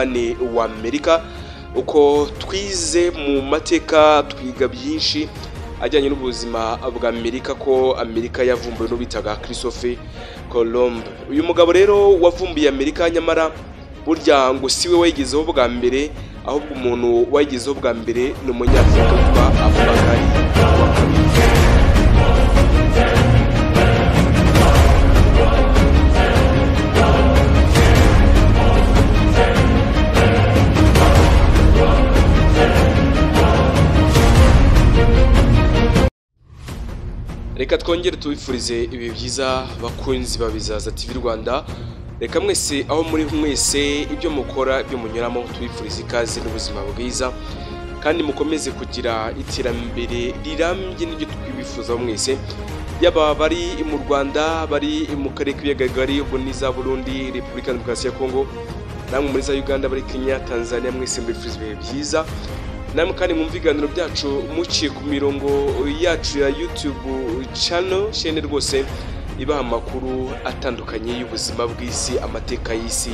mugabane wa Amerika. Uko twize mu mateka twiga byinshi ajyanye n'ubuzima bwa Amerika ko Amerika yavumbuwe no bitaga Christopher Colomb. Uyu mugabo rero wavumbuye Amerika nyamara burya ngo siwe wayigezeho bwa mbere, ahubwo umuntu wayigezeho bwa mbere ni umunyafurika witwa Abubakar wa kabiri. Reka twongere tubifurize ibi byiza bakunzi babizaza TV Rwanda. Reka mwese aho muri mwese ibyo mukora ibyo munyuramo tubifurize ikaze n'ubuzima bwiza, kandi mukomeze kugira iterambere rirambye n'ibyo twibifuza mwese, yaba bari mu Rwanda, bari mu karere k'ibiyaga bigari, ubwo ni za Burundi, Repubulika Demokarasi ya Kongo, namwe muri za Uganda, bari Kenya, Tanzania, mwese mbifurize ibihe byiza. Namwe kandi mu biganiro byacu muciye ku mirongo yacu ya YouTube channel rwose ibaha amakuru atandukanye y'ubuzima bw'isi, amateka y'isi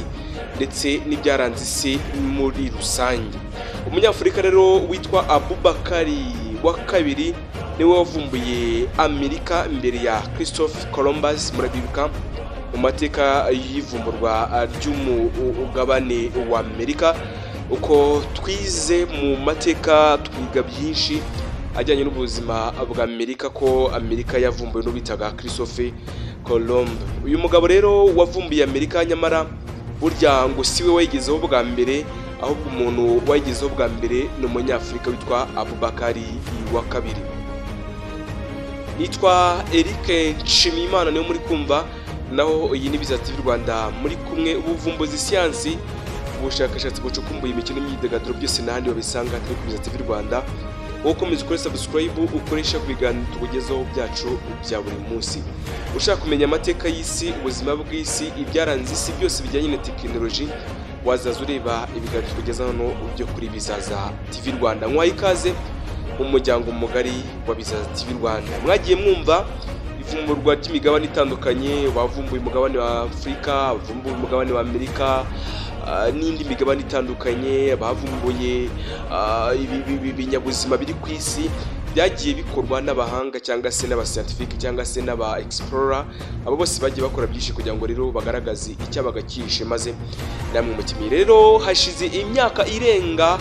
ndetse n'ibyaranze isi muri rusange. Umunyafurika rero witwa Abubakar wa kabiri niwe wavumbuye Amerika imbere ya Christopher Columbus. Murabibuka mu mateka y'ivumburwa ry'umugabane wa Amerika. Uko twize mu mateka twiga byinshi ajyanye n'ubuzima bwa Amerika ko Amerika yavumbuwe no bitaga Christopher Colomb. Uyu mugabo rero wavumbuye Amerika nyamara burya ngo siwe wayigezeho bwa mbere, ahubwo umuntu wayigezeho bwa mbere ni umunyafurika witwa Abubakar wa kabiri. Nitwa Eric Nshimiyimana niyo muri kumva, naho iyi ni Bizaza TV Rwanda muri kumwe. Ubuvumbuzi siyansi, ubushakashatsi bucukumbuye imikino n'imyidagaduro byose n'ahandi babisanga kuri Bizaza TV Rwanda. Ukomeza ukore subscribe, ukoresha ku biganiro tukugezaho byacu bya buri munsi. Ushaka kumenya amateka y'isi, ubuzima bw'isi, ibyaranze isi byose bijyanye na tekinoloji, wazaza ureba ibiganiro tukugezaho hano byo kuri Bizaza TV Rwanda. Mwaye ikaze mu muryango mugari wa Bizaza TV Rwanda. Mwagiye mwumva ivumburwa ry'imigabane itandukanye, bavumbuye umugabane wa Afurika, bavumbuye umugabane wa Amerika, n'indi migabane itandukanye, bavumbuye ibinyabuzima biri ku isi. Byagiye bikorwa n'abahanga cyangwa se n'abascientifique cyangwa se n'aba explorer. Abo bose bagiye bakora byinshi kugira ngo rero bagaragaze icyabaga kishe, maze namwe mukimye. Rero hashize imyaka irenga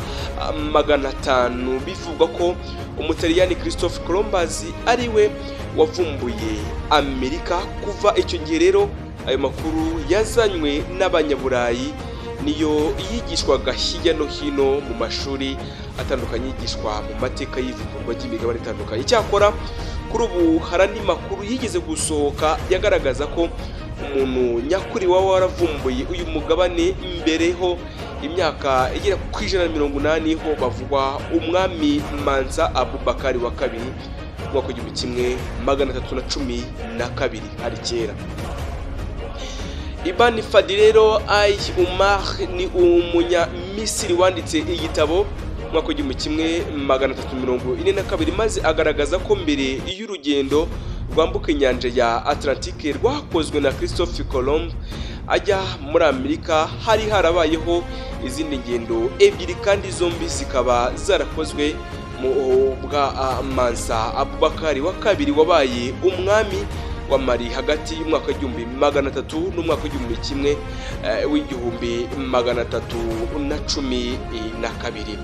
500 bivugwa ko umutaliyani Christopher Columbus ariwe wavumbuye Amerika. Kuva icyo gihe rero ayo makuru yazanywe n'abanyaburayi, niyo yigishwaga hirya no hino mu mashuri atandukanye, yigishwa mu mateka y'ivumburwa ry'imigabane itandukanye. Cyakora kuri ubu hari andi makuru yigeze gusohoka yagaragaza ko umuntu nyakuri waba waravumbuye uyu mugabane imbereho imyaka igera ku 180 ho bavugwa umwami Mansa Abubakar wa kabiri mu mwaka w'1312 hari kera. Ibn Fadilero Ay Umar ni umunya Misiri wanditse igitabo mu mwaka w'1342 maze agaragaza ko mbere y'urugendo rwambuka inyanja ya Atlantique rwakozwe na Christopher Colomb ajya muri Amerika, hari harabayeho izindi ngendo ebyiri kandi zombi zikaba zarakozwe mu bwa Mansa Abubakar wa kabiri wabaye umwami wa Mali hagati y'umwaka w'1300 n'umwaka w'1312.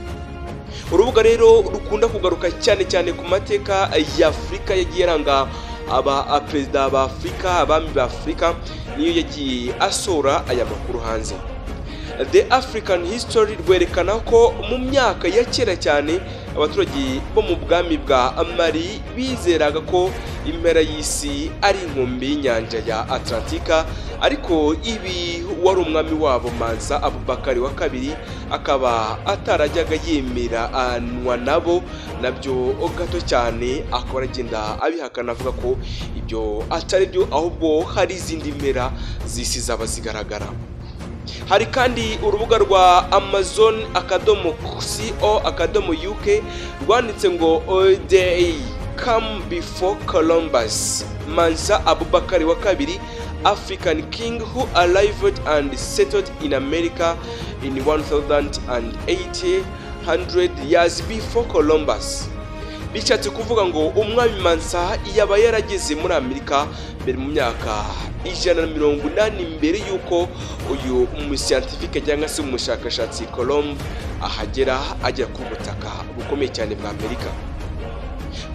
Urubuga rero rukunda kugaruka cyane cyane ku mateka ya Afurika yagiye aranga aba perezida ba Afurika, abami ba Afurika, niyo yagiye asora aya makuru hanze. The African History rwerekana ko mu myaka ya kera cyane abaturage bo mu bwami bwa Mali bizeraga ko impera y'isi ari inkombe y'inyanja ya Atlantika, ariko ibi wari umwami wabo Mansa Abubakar wa kabiri akaba atarajyaga yemera anwa nabo, nabyo gato cyane akora agenda abihakana avuga ko ibyo atari byo, ahubwo hari izindi mpera z'isi zaba zigaragara. Hari kandi urubuga rwa Amazon.co.uk rwanditse ngo Day come before Columbus. Mansa Abubakar wa kabiri, African king who arrived and settled in America in 1800 years before Columbus. Bishatse kuvuga ngo umwami Mansa yaba yarageze muri Amerika mbere mu myaka 180 mbere yuko uyu umuscientifique cyangwa se umushakashatsi Colomb ahagera ajya ku butaka bukomeye cyane bwa Amerika.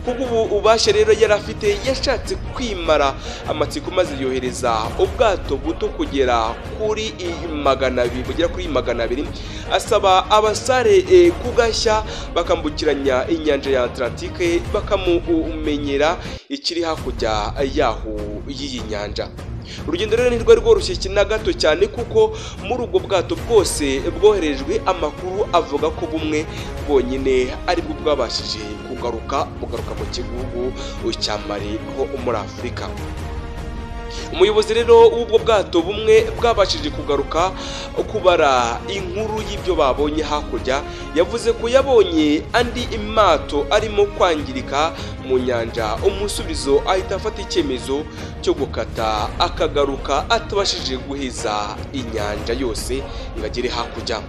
Kuko ubu ubasha rero yarafite yashatse kwimara amatsiko maze yohereza ubwato buto kugera kuri 200 asaba abasare kugashya bakambukiranya inyanja ya Atlantique bakamumenyera ikiri hakurya yaho y'iyi nyanja. Urugendo rero ntirwari rworoshye na gato cyane kuko muri ubwo bwato bwose bwoherejwe amakuru avuga ko bumwe bwonyine ari bwo bwabashije kugaruka mu gihugu cya Mali ho muri Afurika. Umuyobozi rero w'ubwo bwato bumwe bwabashije kugaruka kubara inkuru y'ibyo babonye hakurya, yavuze ko yabonye andi imato arimo kwangirika mu nyanja. Umusubizo ahita afata icyemezo cyo gukata akagaruka atabashije guheza inyanja yose ngagere hakurya.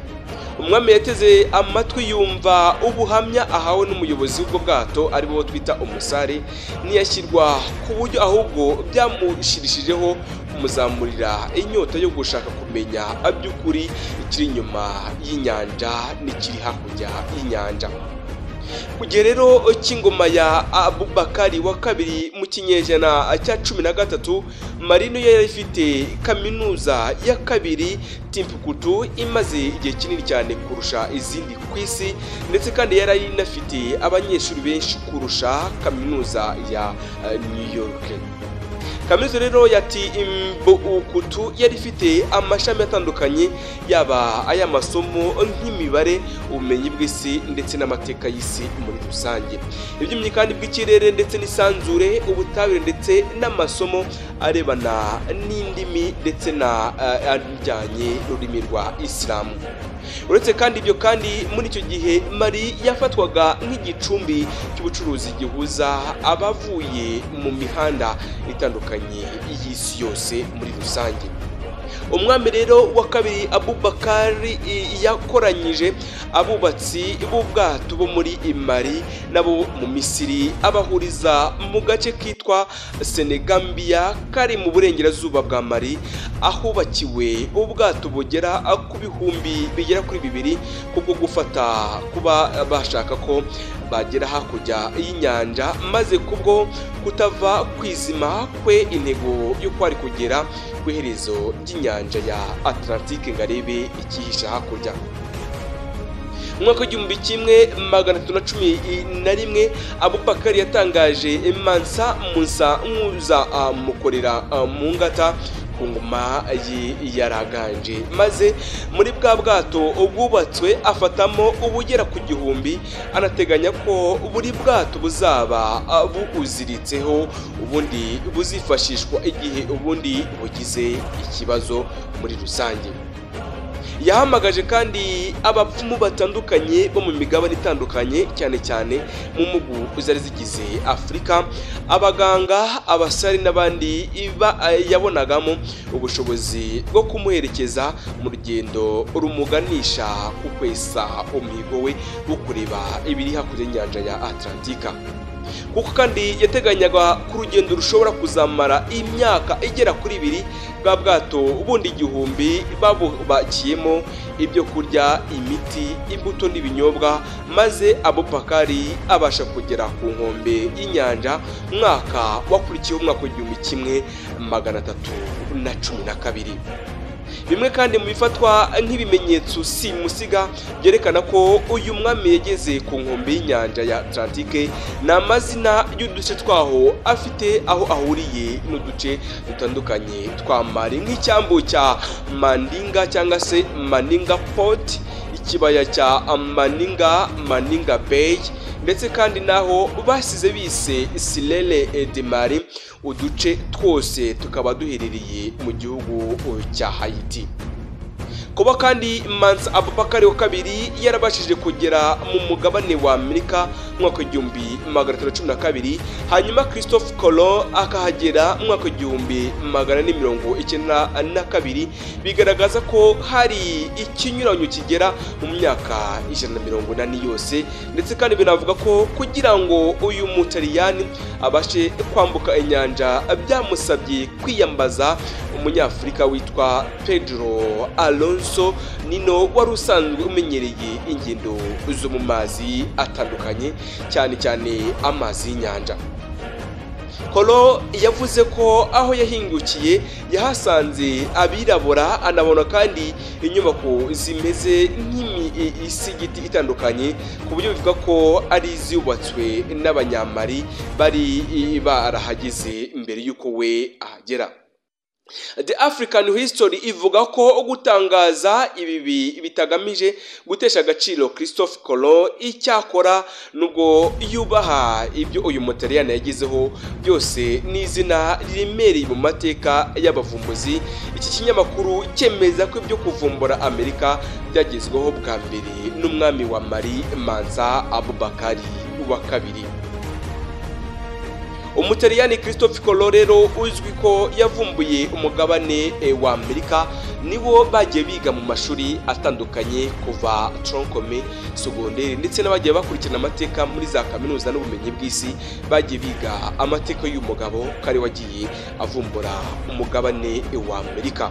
Umwami yateze amatwi yumva ubuhamya ahawe n'umuyobozi w'ubwo bwato ari bo twita umusare, ntiyashyirwa ku buryo ahubwo byamushirishijeho kumuzamurira inyota yo gushaka kumenya by'ukuri ikiri inyuma y'inyanja n'ikiri hakurya y'inyanja. Ku gihe rero cy'ingoma ya Abubakari wa kabiri mu kinyejana cya 13, Mali niyo yari ifite kaminuza ya kabiri Timbuktu imaze igihe kinini cyane kurusha izindi ku isi, ndetse kandi yari inafite abanyeshuri benshi kurusha kaminuza ya New York. Kaminuza rero ya Timbuktu yari ifite amashami atandukanye, yaba aya masomo nk'imibare, ubumenyi bw'isi ndetse n'amateka y'isi muri rusange, iby'imyi kandi bw'ikirere ndetse n'isanzure, ubutabire ndetse n'amasomo arebana n'indimi ndetse n'ajyanye n'ururimi rwa Islam. Uretse kandi ibyo kandi muri icyo gihe Mali yafatwaga nk'igicumbi cy'ubucuruzi gihuza abavuye mu mihanda itandukanye y'isi yose muri rusange. Umwami rero wa kabiri Abubakari yakoranyije abubatsi b'ubwato bo muri Mali nabo mu Misiri abahuriza mu gace kitwa Senegambia kari mu burengerazuba bwa Mali, ahubakiwe ubwato bugera ku bihumbi bigera kuri 2 kubwo gufata kuba bashaka ko bagera hakurya y'inyanja, maze kubwo kutava kwizima kwe intego yo kwari kugera ku iherezo ry'inyanja ya Atlantique ngarebe ikihisha hakurya. Mwaka w'1311 Abubakari yatangaje Mansa Musa nkuza mukorera mu ngata ku ngoma yaraganje, maze muri bwa bwato ubwubatswe afatamo ubugera ku 1000, anateganya ko buri bwato buzaba buuziritseho ubundi buzifashishwa igihe ubundi bugize ikibazo muri rusange. Yahamagaje kandi abapfumu batandukanye bo mu migabane itandukanye, cyane cyane mu mugu zari zigize Afurika, abaganga, abasari n'abandi yabonagamo ubushobozi bwo kumuherekeza mu rugendo rumuganisha ku kwesa umuhigo we wo kureba ibiri hakurya y'inyanja ya Atlantika. Kuko kandi yateganyaga ku rugendo rushobora kuzamara imyaka igera kuri 2, bwa bwato ubundi 1000 babubakiyemo ibyo kurya, imiti, imbuto n'ibinyobwa, maze Abubakari abasha kugera ku nkombe y'inyanja mwaka wakurikiyeho umwaka w'1312. Bimwe kandi mu bifatwa nk'ibimenyetso simusiga byerekana ko uyu mwami yageze ku nkombe y'inyanja ya Atlantique, n'amazina y'uduce twaho afite aho ahuriye n'uduce dutandukanye twa Mali, nk'icyambu cya Mandinga cyangwa se Maninga Port, ikibaya cya Maninga Bay, ndetse kandi naho basize bise Silele de Mali. Uduce twose tukaba duherereye mu gihugu cya Haiti. kuba kandi Mansa Abubakar wa kabiri yarabashije kugera mu mugabane wa Amerika mwaka 1912, hanyuma Christophe Colomb akahagera mwaka 1892, bigaragaza ko hari ikinyuranyo kigera mu myaka 180 yose, ndetse kandi binavuga ko kugira ngo uyu Mutaliyani abashe kwambuka inyanja byamusabye kwiyambaza umunyafrika witwa Pedro Alonso Nino wari usanzwe umenyereye ingendo zo mu mazi atandukanye, cyane cyane amazi y'inyanja. Colomb yavuze ko aho yahingukiye yahasanze abirabura, anabona kandi inyubako zimeze nk'imisigiti itandukanye, ku buryo bivuga ko ari izubatswe n'abanyamari bari barahageze mbere y'uko we ahagera. The African History ivuga ko gutangaza ibi bitagamije gutesha agaciro Christophe Colomb, icyakora nubwo yubaha ibyo uyu Mutaliyani yagezeho byose n'izina riremereye mu mateka y'abavumbuzi. Iki kinyamakuru cyemeza ko ibyo kuvumbura Amerika byagezweho bwa mbere n'umwami wa Mali Mansa Abubakar wa kabiri. Umutaliyani Christophe Colomb rero uzwi ko yavumbuye umugabane wa Amerika, nibo bagiye biga mu mashuri atandukanye kuva troncome, secondaire, ndetse n'abagiye bakurikirana amateka muri za kaminuza n'ubumenyi bw'isi, bagiye biga amateka y'umugabo kari wagiye avumbura umugabane wa Amerika.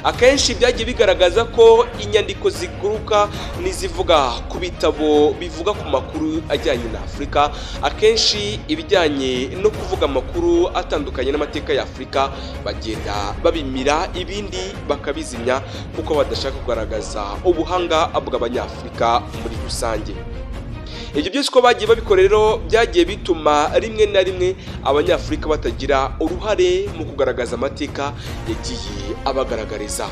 Akenshi byagiye bigaragaza ko inyandiko ziguruka nizivuga ku bitabo bivuga ku makuru ajyanye na Afurika, akenshi ibijyanye no kuvuga amakuru atandukanye n'amateka ya Afurika bagenda babimira, ibindi bakabizimya kuko badashaka kugaragaza ubuhanga bw'abanyafurika muri rusange. Ibyo byose ko bagiye babikora rero byagiye bituma rimwe na rimwe abanyafurika batagira uruhare mu kugaragaza amateka yagiye abagaragariza,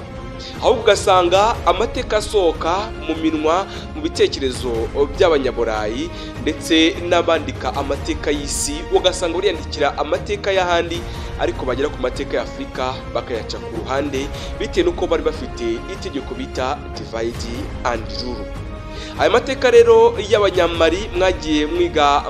ahubwo ugasanga amateka asohoka mu minwa, mu bitekerezo by'abanyaburayi ndetse n'abandika amateka y'isi, ugasanga bariyandikira amateka y'ahandi, ariko bagera ku mateka ya Afurika bakayaca ku ruhande bitewe n'uko bari bafite itegeko bita divide and rule. Aya mateka rero y'abanyamari mwagiye mwiga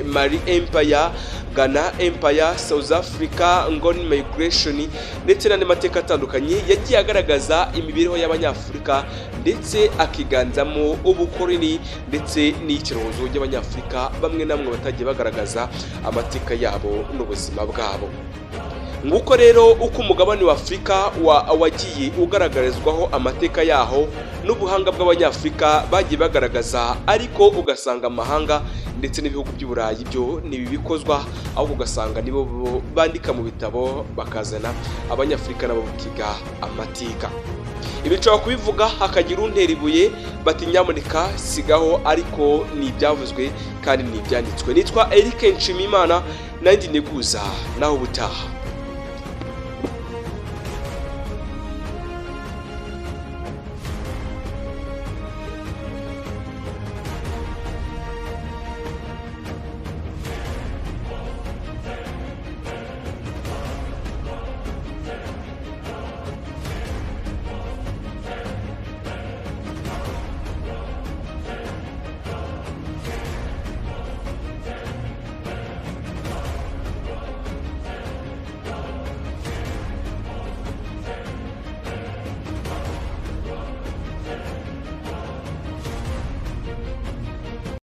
Mali Empire, Ghana Empire, South Africa, Ngoni Migration ndetse n'andi mateka atandukanye yagiye agaragaza imibereho y'abanyafurika, ndetse akiganzamo ubukoloni ndetse n'ikirozo y'abanyafurika bamwe namwe batagiye bagaragaza amateka yabo n'ubuzima bwabo. Nguko rero uko umugabane wa Afurika wagiye ugaragarizwaho amateka yaho n'ubuhanga bw'abanyafurika bagiye bagaragaza, ariko ugasanga amahanga ndetse n'ibihugu by'Uburayi byo nibibikozwa, ahubwo ugasanga nibo bandika mu bitabo bakazana abanyafurika nabo bakiga amateka. Ibi nshobora kubivuga hakagira untera ibuye bati nyamuneka sigaho, ariko ni ibyavuzwe kandi ni ibyanditswe. Nitwa Eric Nshimiyimana, nandi neguza naho ubutaha.